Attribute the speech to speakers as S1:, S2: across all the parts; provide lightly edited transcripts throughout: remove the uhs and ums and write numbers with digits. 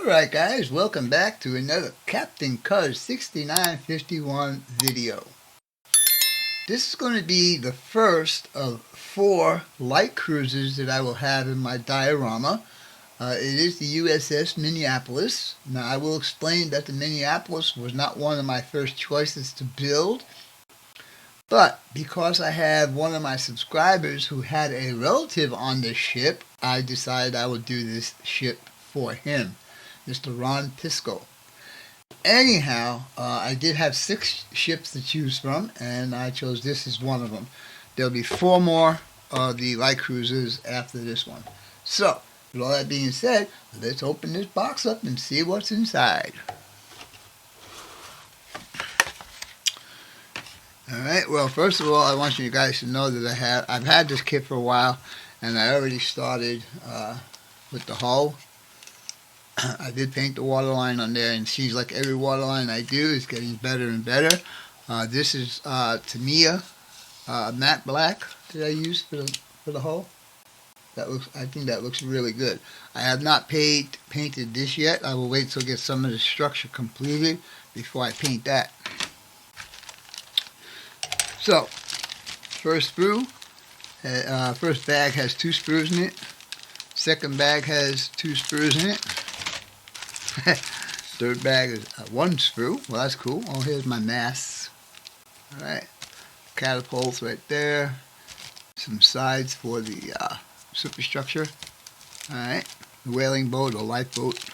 S1: Alright guys, welcome back to another Captain Cuz 6951 video. This is going to be the first of 4 light cruisers that I will have in my diorama. It is the USS Minneapolis. Now I will explain that the Minneapolis was not one of my first choices to build. But because I have one of my subscribers who had a relative on this ship, I decided I would do this ship for him. Mr. Ron Pisco. Anyhow, I did have 6 ships to choose from, and I chose this as one of them. There'll be 4 more of the light cruisers after this one. So, with all that being said, let's open this box up and see what's inside. Alright, well, first of all, I want you guys to know that I've had this kit for a while, and I already started with the hull. I did paint the waterline on there, and it seems like every waterline I do is getting better and better. This is Tamiya matte black that I used for the hull. I think that looks really good. I have not painted this yet. I will wait till I get some of the structure completed before I paint that. So, first bag has 2 sprues in it. Second bag has 2 sprues in it. Third bag is 1 sprue. Well, that's cool. Oh, here's my masts. Alright. Catapults right there. Some sides for the superstructure. Alright. The whaling boat or lifeboat.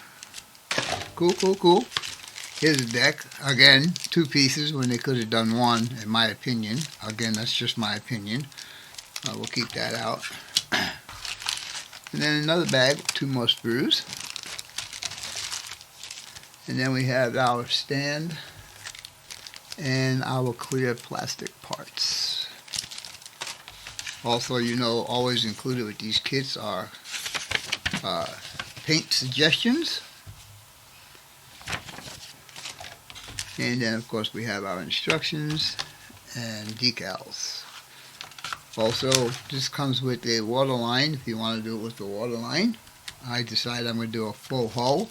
S1: Cool, cool, cool. Here's the deck. Again, 2 pieces when they could have done 1, in my opinion. Again, that's just my opinion. We'll keep that out. And then another bag with 2 more sprues. And then we have our stand and our clear plastic parts. Also, you know, always included with these kits are paint suggestions. And then, of course, we have our instructions and decals. Also, this comes with a waterline if you want to do it with the waterline. I decided I'm going to do a full hull.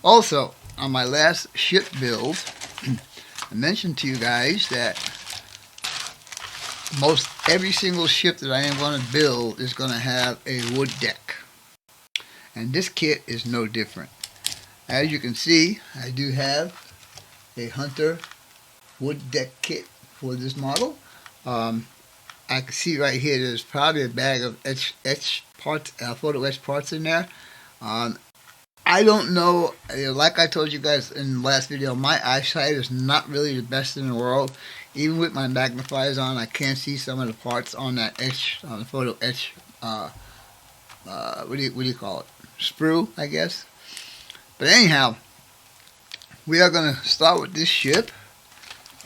S1: Also, on my last ship build, I mentioned to you guys that most every single ship that I am going to build is going to have a wood deck. And this kit is no different. As you can see, I do have a Hunter wood deck kit for this model. I can see right here there's probably a bag of etch parts, photo etch parts in there. I don't know, like I told you guys in the last video, my eyesight is not really the best in the world. Even with my magnifiers on, I can't see some of the parts on that etch, on the photo etch, what do you call it? Sprue, I guess. But anyhow, we are going to start with this ship.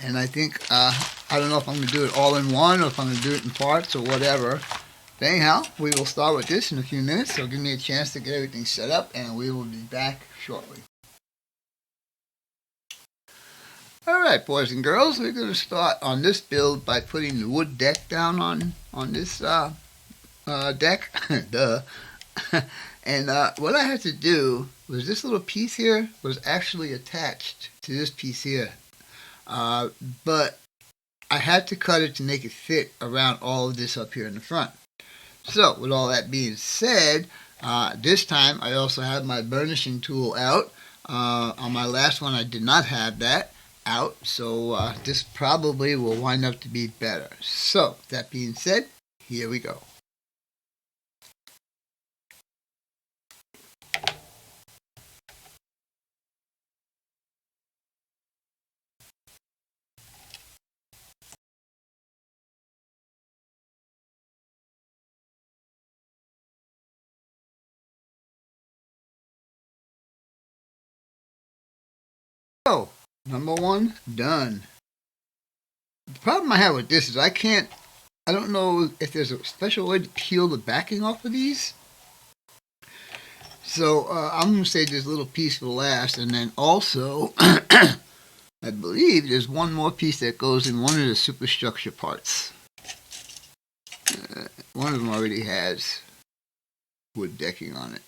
S1: And I think, I don't know if I'm going to do it all in one or if I'm going to do it in parts or whatever. But anyhow, we will start with this in a few minutes, so give me a chance to get everything set up, and we will be back shortly. Alright, boys and girls, we're going to start on this build by putting the wood deck down on this deck. Duh. And what I had to do was this little piece here was actually attached to this piece here. But I had to cut it to make it fit around all of this up here in the front. So, with all that being said, this time I also have my burnishing tool out. On my last one I did not have that out, so this probably will wind up to be better. So, that being said, here we go. So, number 1 done. The problem I have with this is I don't know if there's a special way to peel the backing off of these. So, I'm going to save this little piece for last, and then also, I believe there's one more piece that goes in one of the superstructure parts. One of them already has wood decking on it.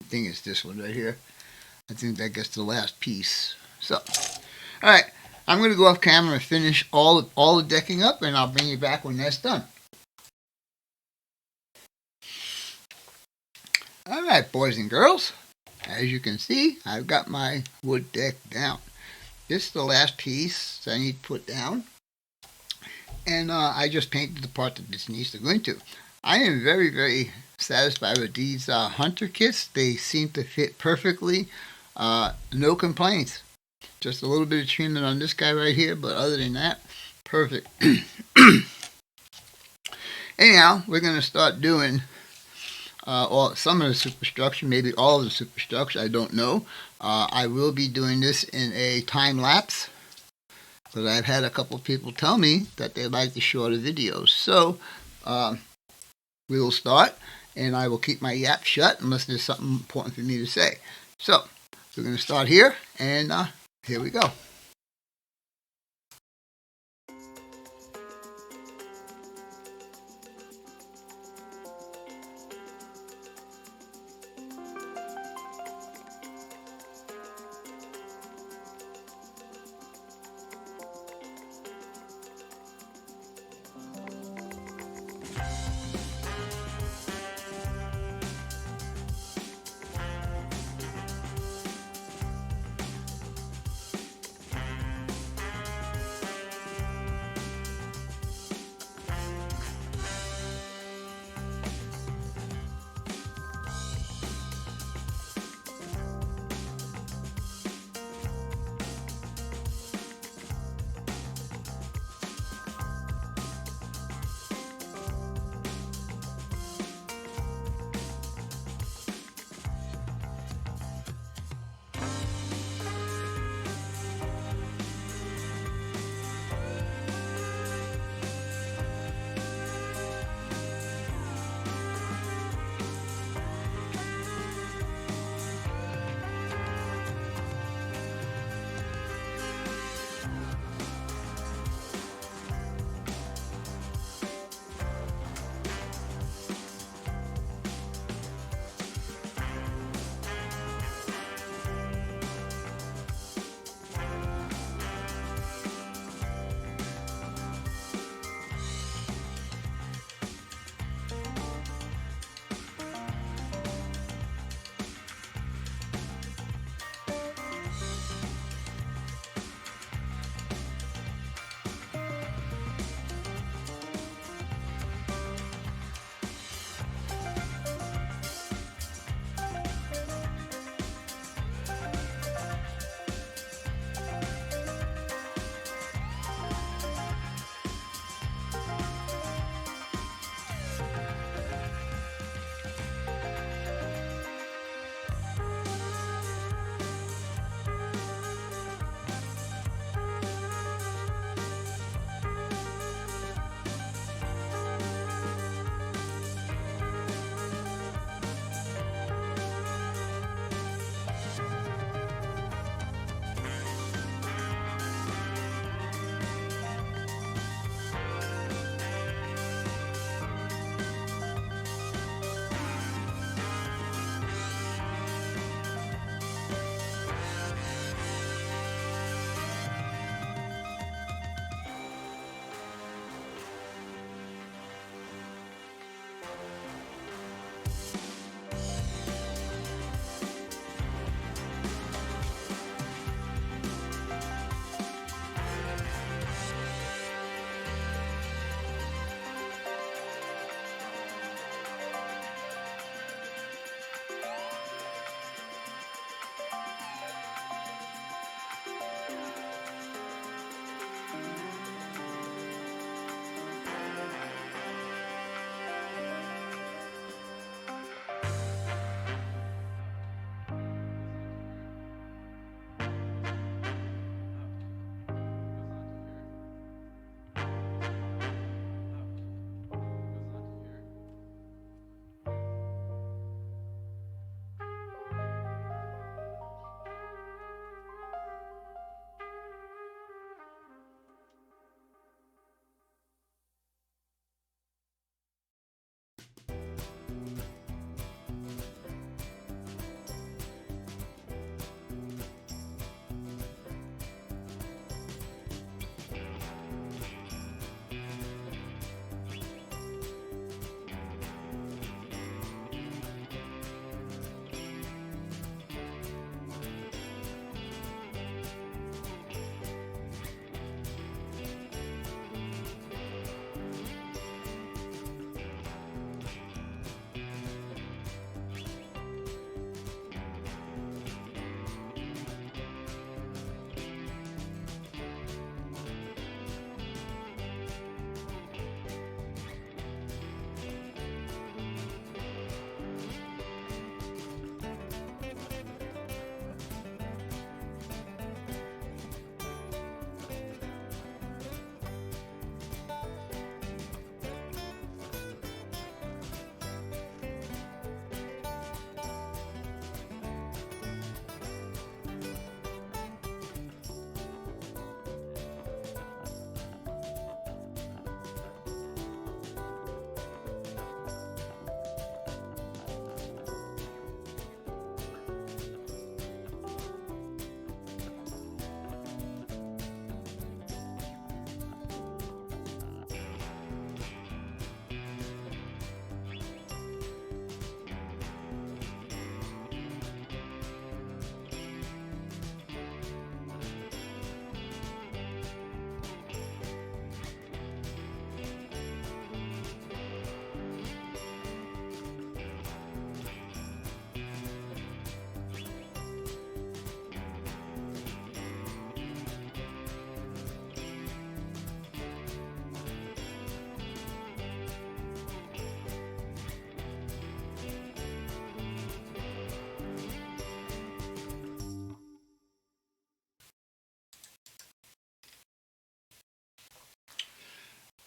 S1: I think it's this one right here. I think that gets the last piece. So, all right, I'm going to go off camera and finish all the decking up, and I'll bring you back when that's done. All right, boys and girls, as you can see, I've got my wood deck down. This is the last piece I need to put down, and I just painted the part that this needs to go into. I am very, very satisfied with these hunter kits. They seem to fit perfectly. No complaints. Just a little bit of trimming on this guy right here, but other than that, perfect. Anyhow, we're going to start doing some of the superstructure, maybe all of the superstructure, I don't know. I will be doing this in a time lapse, because I've had a couple of people tell me that they like the shorter videos. So, we will start, and I will keep my yap shut unless there's something important for me to say. So, we're going to start here, and here we go.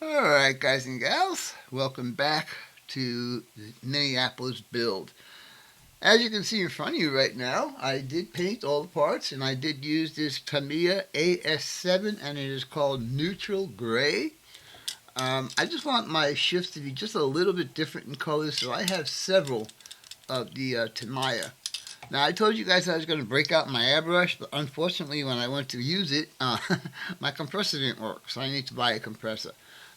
S1: Alright guys and gals, welcome back to the Minneapolis build. As you can see in front of you right now, I did paint all the parts and I did use this Trumpeter AS7 and it is called neutral gray. I just want my shifts to be just a little bit different in color, so I have several of the Tamiya. Now I told you guys I was going to break out my airbrush, but unfortunately when I went to use it, my compressor didn't work, so I need to buy a compressor.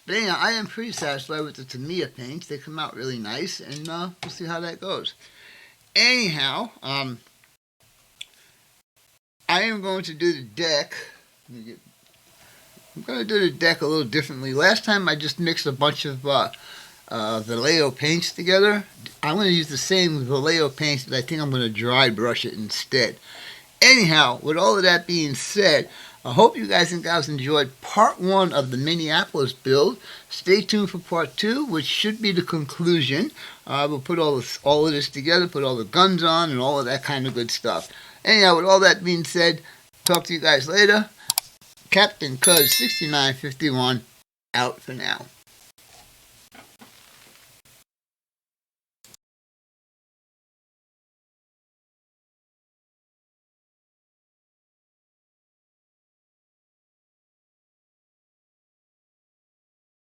S1: But anyhow, I am pretty satisfied with the Tamiya paints. They come out really nice, and we'll see how that goes. Anyhow, I am going to do the deck. I'm going to do the deck a little differently. Last time I just mixed a bunch of Vallejo paints together. I'm going to use the same Vallejo paints, but I think I'm going to dry brush it instead. Anyhow, with all of that being said, I hope you guys and gals enjoyed part 1 of the Minneapolis build. Stay tuned for part 2, which should be the conclusion. We'll put all of this together, put all the guns on, and all of that kind of good stuff. Anyhow, with all that being said, talk to you guys later. Captain Cuz 6951 out for now.